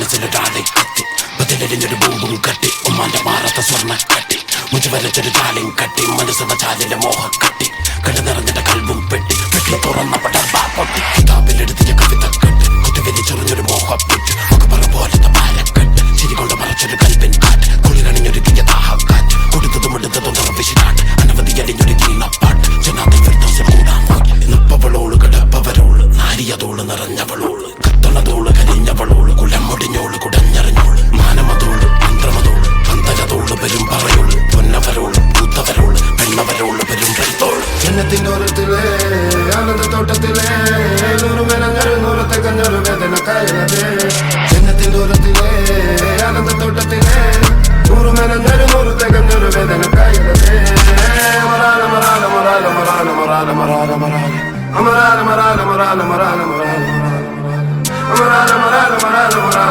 മനസ്സിലെ ഡാർലിംഗ് കത്തി ബതിലെരിഞ്ഞൊരു ബൂമ്പും കട്ടി ഉമ്മാന്റെ മാറാത്ത സ്വർണ്ണ കട്ടി മുഞ്ചു വരച്ചൊരു ഡാർലിംഗ് കട്ടി മനസ്സുള്ള ചാലിലെ മോഹ കട്ടി കണ്ടു നിറഞ്ഞിട്ട് കൽവും പെട്ടി പെട്ടി തുറന്നപ്പെട്ട പൊട്ടി കിതാബിലെടുത്തിയ കവിത കെട്ട് കുത്തിവെലിച്ചൊറിഞ്ഞൊരു മോഹ പെട്ട് മുഖപ്പറ പോലത്തെ പാലക്കെട്ട് ചിരി കൊണ്ട് മറച്ചൊരു കൽവിൻ കാറ്റ് കുളിരണിഞ്ഞൊരുക്കിയ ദാഹക്കാറ്റ് കൊടുത്തതും എടുത്തതും വിശിനാട്ട് അനവധി അലിഞ്ഞൊരു കീണപ്പാട്ട് ജനാതി ഫിർദൗസിൽ കൂടാൻ നിപ്പവളോള് കിടപ്പവരോള് നാരിയതോള് നിറഞ്ഞവളോള് കത്തണതോള് കരിഞ്ഞവളോള് കുലമുടിഞ്ഞോള് കുടഞ്ഞറിഞ്ഞോള് മാനമതോള് മന്ത്രമതോള് പന്തകതോള് പെരും പറയോള് പൊന്നവരോള് പൂത്തവരോള് പെണ്ണവരോള് പെരും പെരുത്തോള് ജന്നത്തിന്റെ ഓരത്തിലെ ആനന്ദത്തോട്ടത്തിലെ നൂറ് മെനഞ്ഞൊരു നൂറത്തെ കഞ്ഞൊരു വേദന കായലേ ജന്നത്തിന്റെ ഓരത്തിലെ ആനന്ദത്തോട്ടത്തിലെ നൂറ് മെനഞ്ഞൊരു നൂറത്തെ കഞ്ഞൊരു വേദന കായലേ മറാല മറാല മറാല മറാല മറാല മറാല മറാല മറാല മറാല മറാല മറാല മറാല മറാല മറാല മറാല മറാല